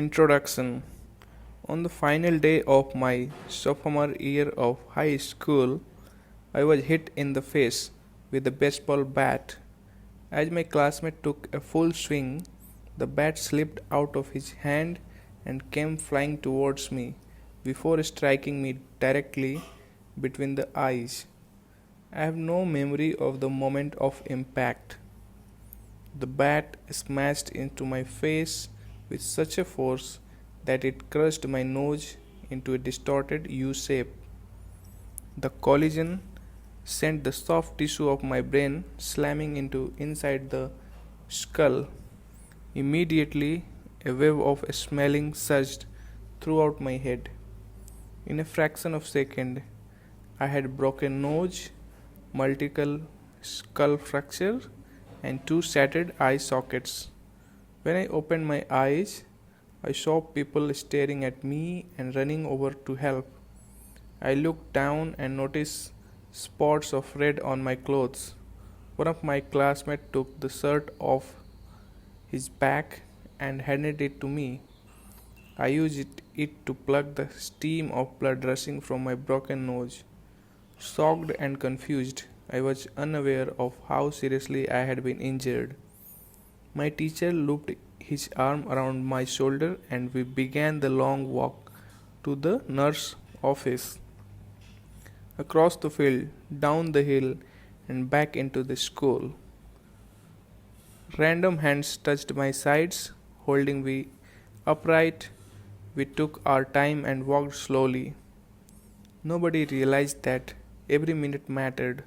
Introduction. On the final day of my sophomore year of high school, I was hit in the face with a baseball bat. As my classmate took a full swing, the bat slipped out of his hand and came flying towards me before striking me directly between the eyes. I have no memory of the moment of impact. The bat smashed into my face with such a force that it crushed my nose into a distorted U shape. The collision sent the soft tissue of my brain slamming into inside the skull. Immediately, a wave of smelling surged throughout my head. In a fraction of a second, I had broken nose, multiple skull fracture, and two shattered eye sockets. When I opened my eyes, I saw people staring at me and running over to help. I looked down and noticed spots of red on my clothes. One of my classmates took the shirt off his back and handed it to me. I used it to plug the stream of blood rushing from my broken nose. Shocked and confused, I was unaware of how seriously I had been injured. My teacher looped his arm around my shoulder and we began the long walk to the nurse's office. Across the field, down the hill, and back into the school. Random hands touched my sides, holding me upright. We took our time and walked slowly. Nobody realized that every minute mattered.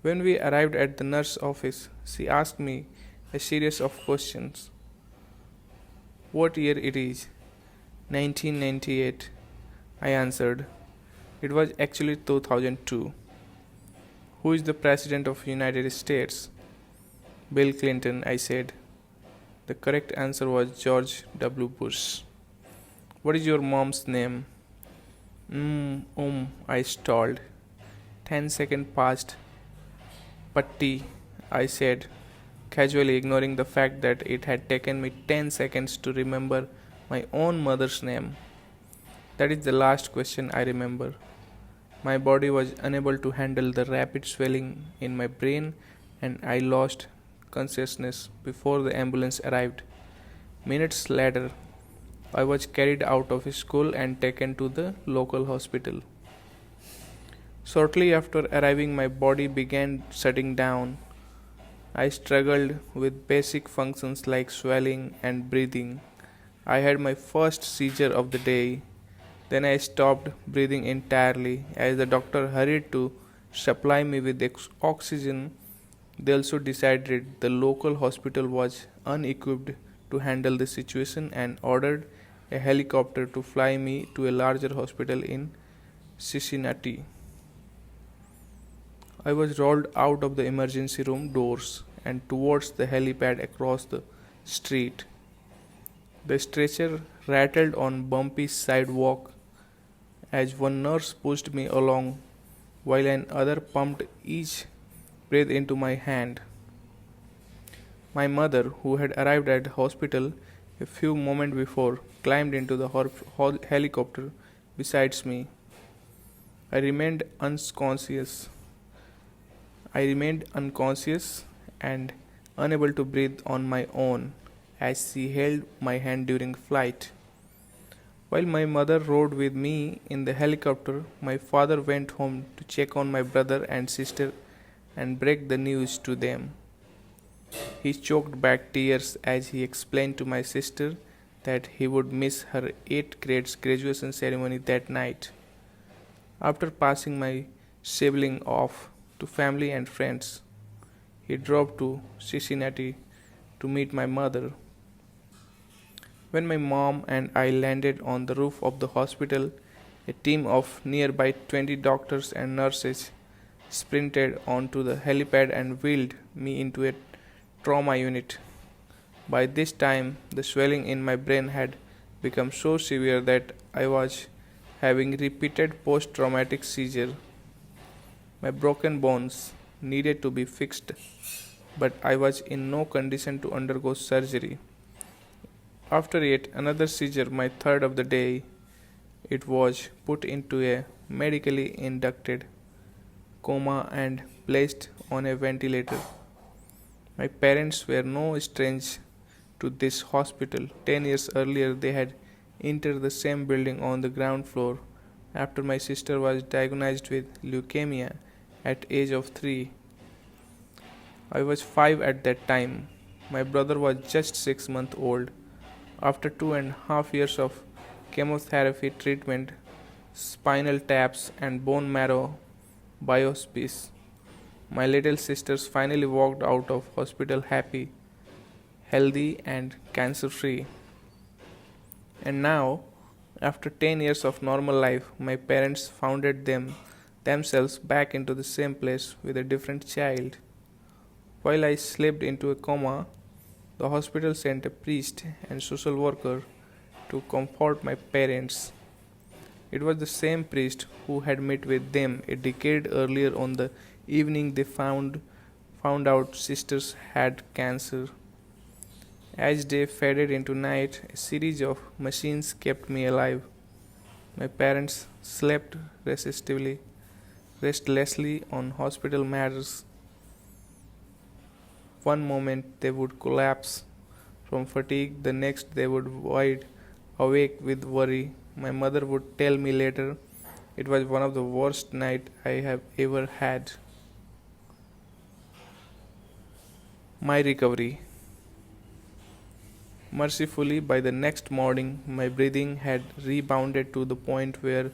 When we arrived at the nurse's office, she asked me a series of questions. What year it is? 1998. I answered. It was actually 2002. Who is the President of the United States? Bill Clinton, I said. The correct answer was George W. Bush. What is your mom's name? I stalled. 10 seconds passed. Patti, I said, casually ignoring the fact that it had taken me 10 seconds to remember my own mother's name. That is the last question I remember. My body was unable to handle the rapid swelling in my brain and I lost consciousness before the ambulance arrived. Minutes later, I was carried out of school and taken to the local hospital. Shortly after arriving, my body began shutting down. I struggled with basic functions like swallowing and breathing. I had my first seizure of the day. Then I stopped breathing entirely as the doctor hurried to supply me with oxygen. They also decided the local hospital was unequipped to handle the situation and ordered a helicopter to fly me to a larger hospital in Cincinnati. I was rolled out of the emergency room doors and towards the helipad across the street. The stretcher rattled on bumpy sidewalk as one nurse pushed me along while another pumped each breath into my hand. My mother, who had arrived at the hospital a few moments before, climbed into the helicopter beside me. I remained unconscious. I remained unconscious and unable to breathe on my own as she held my hand during flight. While my mother rode with me in the helicopter, my father went home to check on my brother and sister and break the news to them. He choked back tears as he explained to my sister that he would miss her 8th grade graduation ceremony that night. After passing my sibling off to family and friends, he drove to Cincinnati to meet my mother. When my mom and I landed on the roof of the hospital, a team of nearby 20 doctors and nurses sprinted onto the helipad and wheeled me into a trauma unit. By this time, the swelling in my brain had become so severe that I was having repeated post-traumatic seizure. My broken bones needed to be fixed, but I was in no condition to undergo surgery. After yet another seizure, my third of the day, it was put into a medically inducted coma and placed on a ventilator. My parents were no strangers to this hospital. 10 years earlier, they had entered the same building on the ground floor after my sister was diagnosed with leukemia at age of 3. I was 5 at that time. My brother was just 6 months old. After 2.5 years of chemotherapy treatment, spinal taps, and bone marrow biopsies, my little sisters finally walked out of hospital happy, healthy, and cancer free. And now, after 10 years of normal life, my parents founded themselves back into the same place with a different child. While I slipped into a coma, the hospital sent a priest and social worker to comfort my parents. It was the same priest who had met with them a decade earlier on the evening they found out sisters had cancer. As day faded into night, a series of machines kept me alive. My parents slept restlessly on hospital matters. One moment they would collapse from fatigue, the next they would wide awake with worry. My mother would tell me later it was one of the worst nights I have ever had. My recovery. Mercifully, by the next morning, my breathing had rebounded to the point where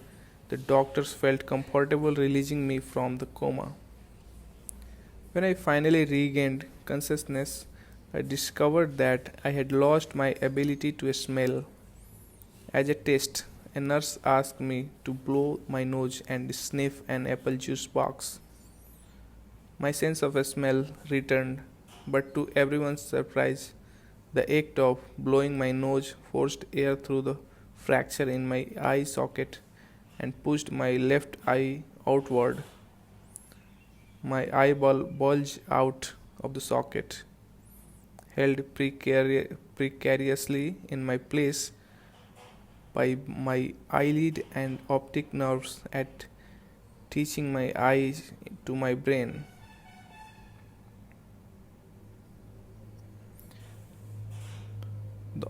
the doctors felt comfortable releasing me from the coma. When I finally regained consciousness, I discovered that I had lost my ability to smell. As a test, a nurse asked me to blow my nose and sniff an apple juice box. My sense of smell returned, but to everyone's surprise, the act of blowing my nose forced air through the fracture in my eye socket and pushed my left eye outward. My eyeball bulged out of the socket, held precariously in my place by my eyelid and optic nerves at teaching my eyes to my brain. The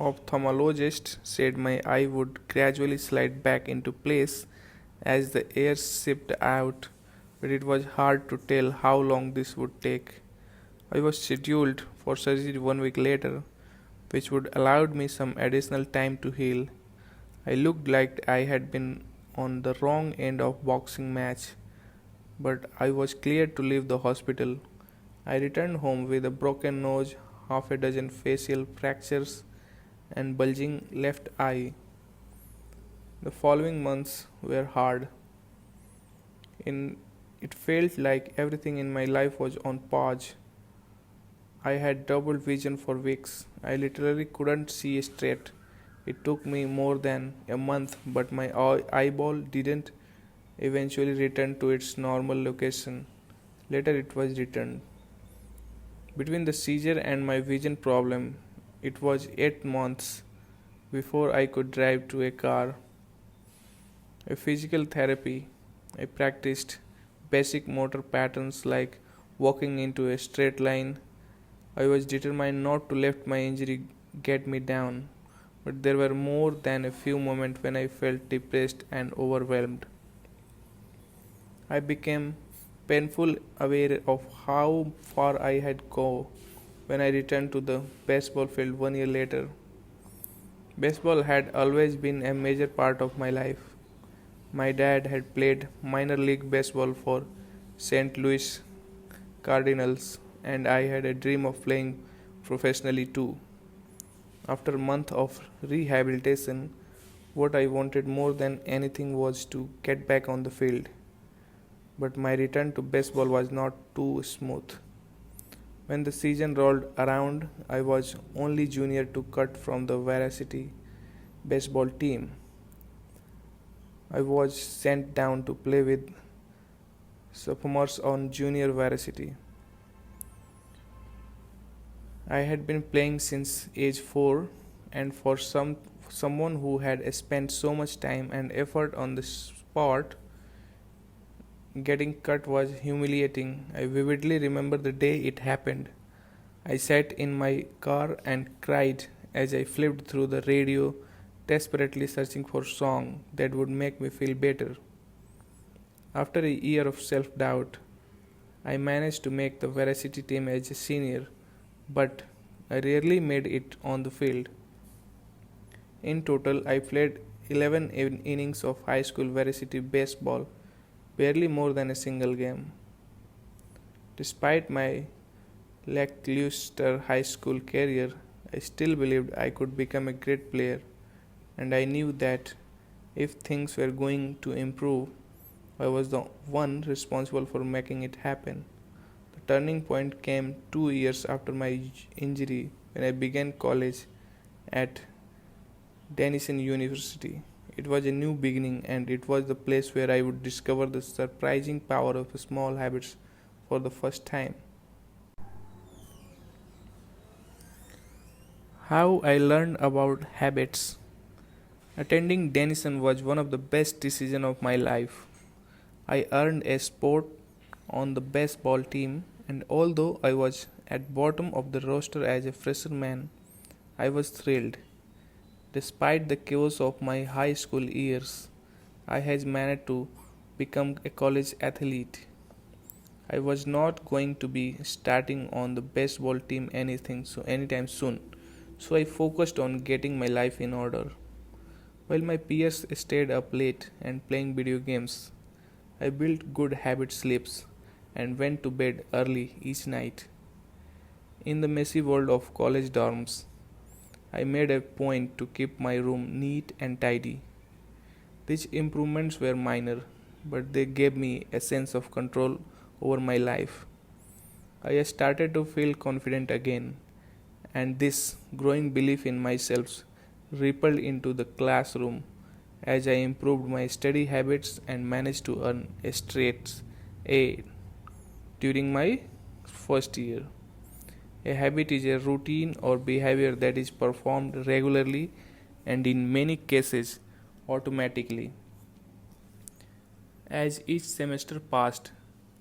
ophthalmologist said my eye would gradually slide back into place as the air seeped out, but it was hard to tell how long this would take. I was scheduled for surgery 1 week later, which would allow me some additional time to heal. I looked like I had been on the wrong end of boxing match, but I was cleared to leave the hospital. I returned home with a broken nose, half a dozen facial fractures, and bulging left eye. The following months were hard. In it felt like everything in my life was on pause. I had double vision for weeks. I literally couldn't see straight. It took me more than a month, but my eyeball didn't eventually return to its normal location. Later, it was returned. Between the seizure and my vision problem, it was 8 months before I could drive to a car. A physical therapy. I practiced basic motor patterns like walking into a straight line. I was determined not to let my injury get me down, but there were more than a few moments when I felt depressed and overwhelmed. I became painful aware of how far I had gone when I returned to the baseball field 1 year later. Baseball had always been a major part of my life. My dad had played minor league baseball for St. Louis Cardinals, and I had a dream of playing professionally too. After a month of rehabilitation, what I wanted more than anything was to get back on the field. But my return to baseball was not too smooth. When the season rolled around, I was only junior to cut from the varsity baseball team. I was sent down to play with sophomores on junior varsity. I had been playing since age 4, and for someone who had spent so much time and effort on the sport, getting cut was humiliating. I vividly remember the day it happened. I sat in my car and cried as I flipped through the radio, desperately searching for a song that would make me feel better. After a year of self-doubt, I managed to make the varsity team as a senior, but I rarely made it on the field. In total, I played 11 innings of high school varsity baseball, barely more than a single game. Despite my lackluster high school career, I still believed I could become a great player, and I knew that if things were going to improve, I was the one responsible for making it happen. The turning point came 2 years after my injury when I began college at Denison University. It was a new beginning, and it was the place where I would discover the surprising power of small habits for the first time. How I learned about habits. Attending Denison was one of the best decisions of my life. I earned a spot on the baseball team, and although I was at bottom of the roster as a freshman, I was thrilled. Despite the chaos of my high school years, I had managed to become a college athlete. I was not going to be starting on the baseball team anytime soon, so I focused on getting my life in order. While my peers stayed up late and playing video games, I built good habit sleeps and went to bed early each night. In the messy world of college dorms, I made a point to keep my room neat and tidy. These improvements were minor, but they gave me a sense of control over my life. I started to feel confident again, and this growing belief in myself rippled into the classroom as I improved my study habits and managed to earn a straight A during my first year. A habit is a routine or behavior that is performed regularly and in many cases automatically. As each semester passed,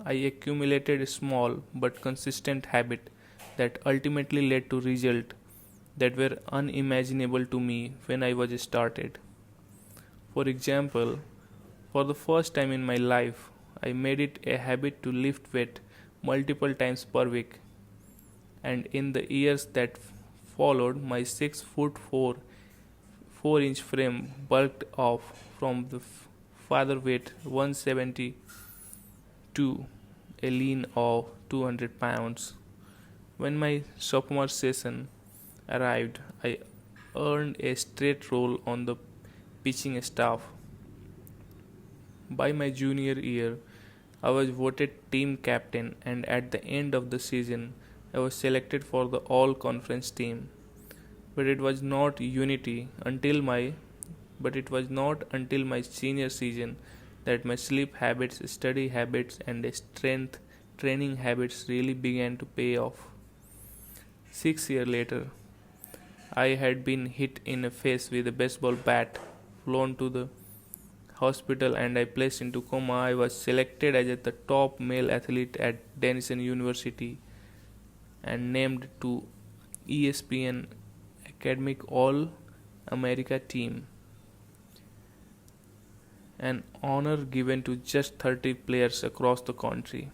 I accumulated a small but consistent habit that ultimately led to results that were unimaginable to me when I was started. For example, for the first time in my life, I made it a habit to lift weight multiple times per week, and in the years that followed, my 6 foot 4 inch frame bulked off from the father weight 170 to a lean of 200 pounds. When my sophomore season arrived, I earned a straight role on the pitching staff. By my junior year, I was voted team captain, and at the end of the season, I was selected for the all conference team. But it was not unity until my but it was not until my senior season that my sleep habits, study habits, and strength training habits really began to pay off. 6 years later, I had been hit in the face with a baseball bat, flown to the hospital, and I placed into coma. I was selected as the top male athlete at Denison University and named to ESPN Academic All America team, an honor given to just 30 players across the country.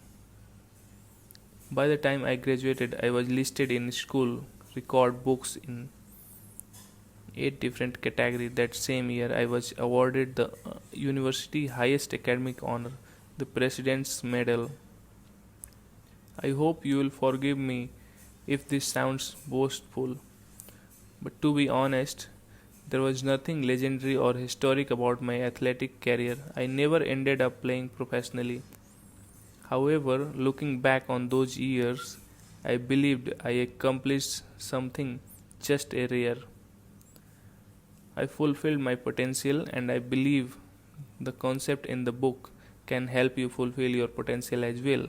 By the time I graduated, I was listed in school record books in 8 different categories. That same year, I was awarded the university highest academic honor, the President's Medal. I hope you will forgive me if this sounds boastful, but to be honest, there was nothing legendary or historic about my athletic career. I never ended up playing professionally. However, looking back on those years, I believed I accomplished something just a rare. I fulfilled my potential, and I believe the concept in the book can help you fulfill your potential as well.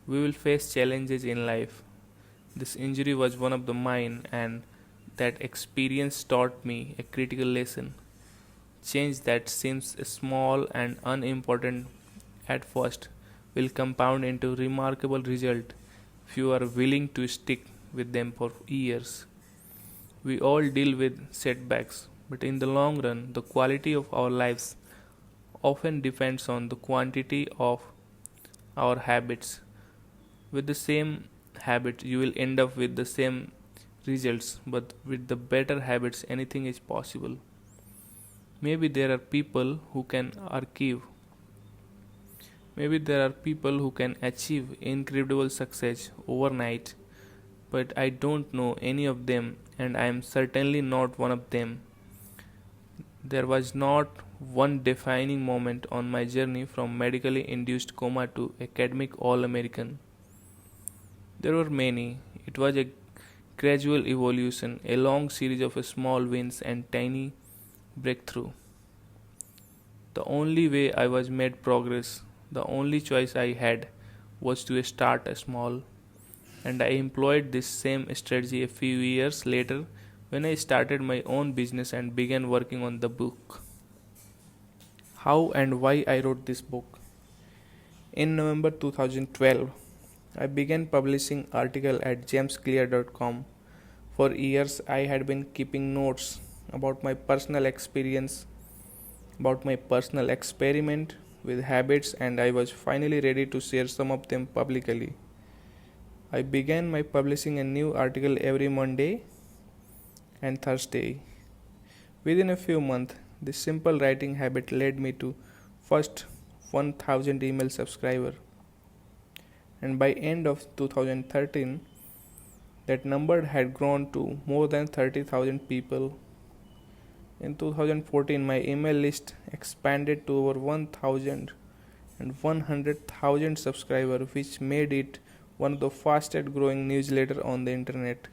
We will face challenges in life. This injury was one of the mine, and that experience taught me a critical lesson. Change that seems small and unimportant at first will compound into remarkable result if you are willing to stick with them for years. We all deal with setbacks, but in the long run, the quality of our lives often depends on the quantity of our habits. With the same habit, you will end up with the same results, but with the better habits, anything is possible. Maybe there are people who can achieve Maybe there are people who can achieve incredible success overnight, but I don't know any of them, and I am certainly not one of them. There was not one defining moment on my journey from medically induced coma to academic All American. There were many. It was a gradual evolution, a long series of small wins and tiny breakthrough. The only way I was made progress, the only choice I had, was to start small, and I employed this same strategy a few years later when I started my own business and began working on the book. How and why I wrote this book? In November 2012, I began publishing article at jamesclear.com. For years I had been keeping notes about my personal experience, about my personal experiment with habits, and I was finally ready to share some of them publicly. I began my publishing a new article every Monday and Thursday. Within a few months, this simple writing habit led me to first 1000 email subscriber, and by end of 2013 that number had grown to more than 30,000 people. In 2014 my email list expanded to over 1000 and 100,000 subscribers, which made it one of the fastest growing newsletter on the internet.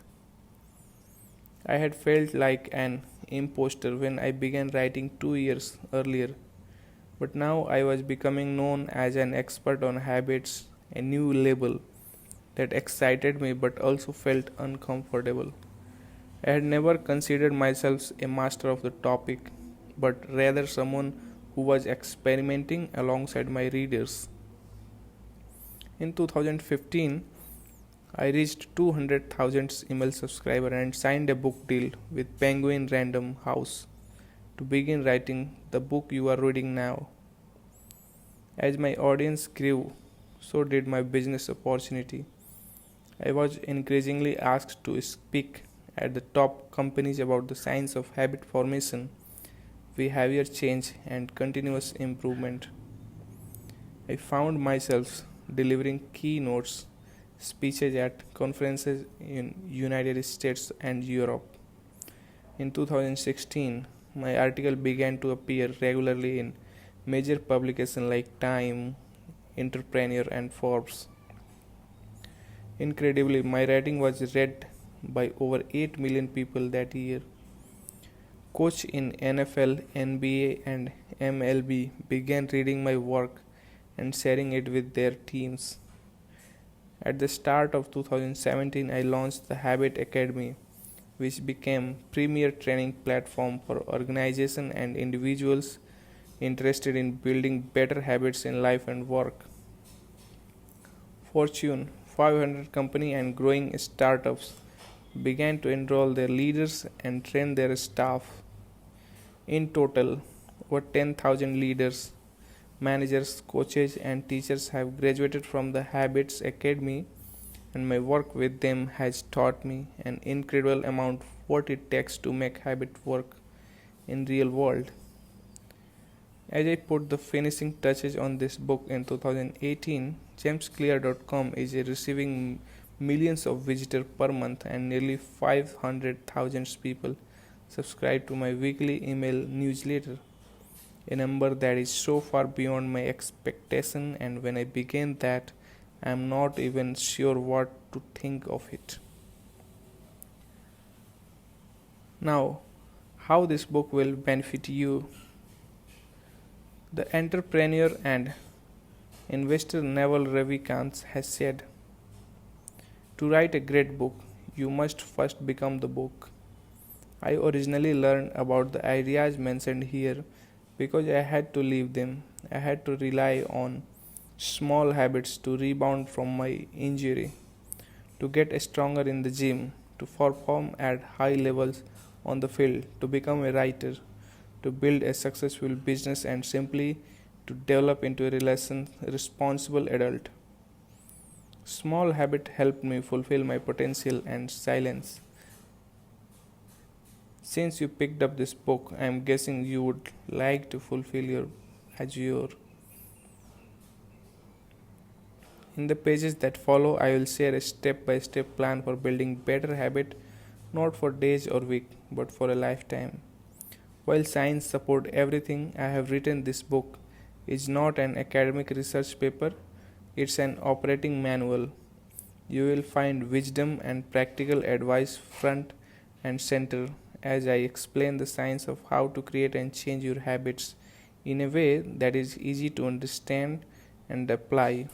I had felt like an imposter when I began writing 2 years earlier, but now I was becoming known as an expert on habits, a new label that excited me but also felt uncomfortable. I had never considered myself a master of the topic, but rather someone who was experimenting alongside my readers. In 2015, I reached 200,000 email subscriber and signed a book deal with Penguin Random House to begin writing the book you are reading now. As my audience grew, so did my business opportunity. I was increasingly asked to speak at the top companies about the science of habit formation, behavior change, and continuous improvement. I found myself delivering keynotes speeches at conferences in United States and Europe. In 2016, my article began to appear regularly in major publications like Time, Entrepreneur, and Forbes. Incredibly, my writing was read by over 8 million people that year. Coach in NFL, NBA, and MLB began reading my work and sharing it with their teams. At the start of 2017, I launched the Habit Academy, which became premier training platform for organizations and individuals interested in building better habits in life and work. Fortune 500 company and growing startups began to enroll their leaders and train their staff. In total, over 10,000 leaders, managers, coaches, and teachers have graduated from the Habits Academy, and my work with them has taught me an incredible amount what it takes to make habit work in real world. As I put the finishing touches on this book in 2018, jamesclear.com is receiving millions of visitors per month, and nearly 500,000 people subscribe to my weekly email newsletter, a number that is so far beyond my expectation, and when I began that, I am not even sure what to think of it. Now, how this book will benefit you. The entrepreneur and investor Naval Ravikant has said, To write a great book, you must first become the book. I originally learned about the ideas mentioned here because I had to live them. I had to rely on small habits to rebound from my injury, to get stronger in the gym, to perform at high levels on the field, to become a writer, to build a successful business, and simply to develop into a responsible adult. Small habit helped me fulfill my potential and silence. Since you picked up this book, I am guessing you would like to fulfill your azure. In the pages that follow, I will share a step-by-step plan for building better habit, not for days or week, but for a lifetime. While science support everything I have written, this book is not an academic research paper, it's an operating manual. You will find wisdom and practical advice front and center as I explain the science of how to create and change your habits in a way that is easy to understand and apply.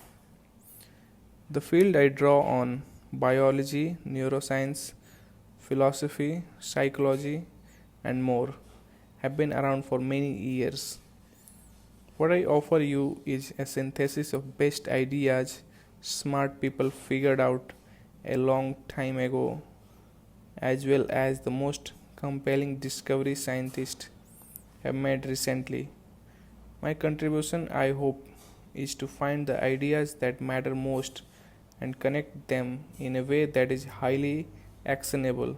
The field I draw on biology, neuroscience, philosophy, psychology, and more have been around for many years. What I offer you is a synthesis of best ideas smart people figured out a long time ago, as well as the most compelling discovery scientists have made recently. My contribution, I hope, is to find the ideas that matter most and connect them in a way that is highly actionable.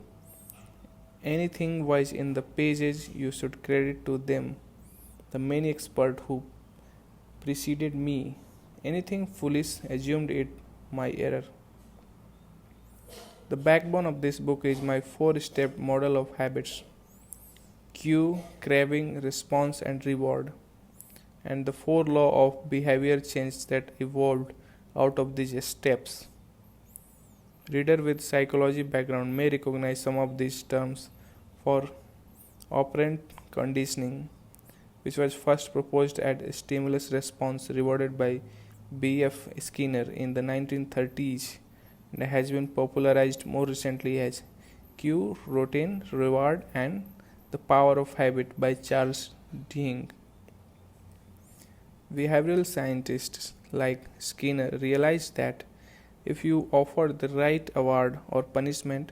Anything wise in the pages you should credit to them, the many experts who preceded me. Anything foolish assumed it my error. The backbone of this book is my 4 step model of habits: cue, craving, response, and reward, and the 4 laws of behavior change that evolved out of these steps. Reader with psychology background may recognize some of these terms for operant conditioning, which was first proposed as stimulus response rewarded by B.F. Skinner in the 1930s and has been popularized more recently as cue, routine, reward, and the power of habit by Charles Duhigg. Behavioral scientists like Skinner realized that if you offered the right award or punishment,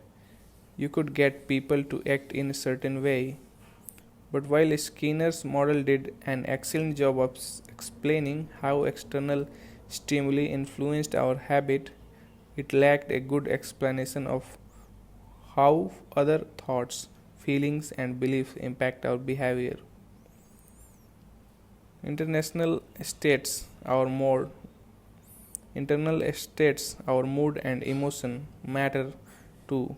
you could get people to act in a certain way. But while Skinner's model did an excellent job of explaining how external stimuli influenced our habit, it lacked a good explanation of how other thoughts, feelings, and beliefs impact our behavior. International states, our mood, Internal states, our mood and emotion matter too.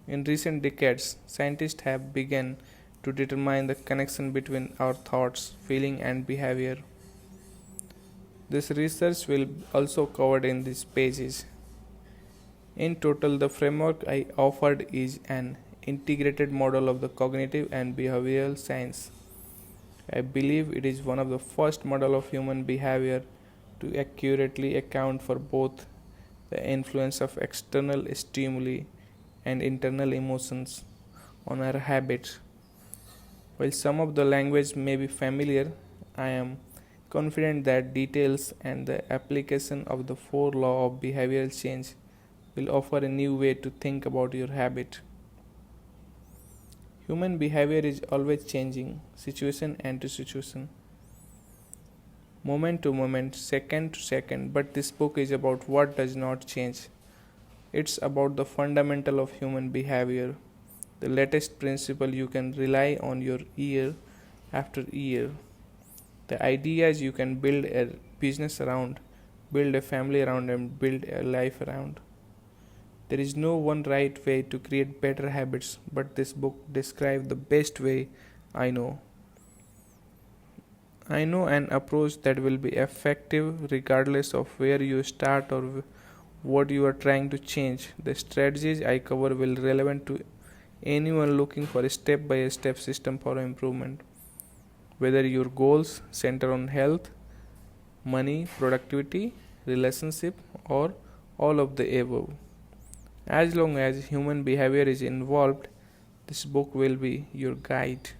In recent decades, scientists have begun to determine the connection between our thoughts, feeling, and behavior. This research will also covered in these pages. In total, the framework I offered is an integrated model of the cognitive and behavioral science. I believe it is one of the first model of human behavior to accurately account for both the influence of external stimuli and internal emotions on our habits. While some of the language may be familiar, I am confident that details and the application of the 4 laws of behavioral change will offer a new way to think about your habit. Human behavior is always changing, situation and to situation, moment to moment, second to second, but this book is about what does not change. It's about the fundamental of human behavior, the latest principle you can rely on your year after year, the ideas you can build a business around, build a family around, and build a life around. There is no one right way to create better habits, but this book describes the best way I know. I know an approach that will be effective regardless of where you start or what you are trying to change. The strategies I cover will be relevant to anyone looking for a step-by-step system for improvement. Whether your goals center on health, money, productivity, relationship, or all of the above. As long as human behavior is involved, this book will be your guide.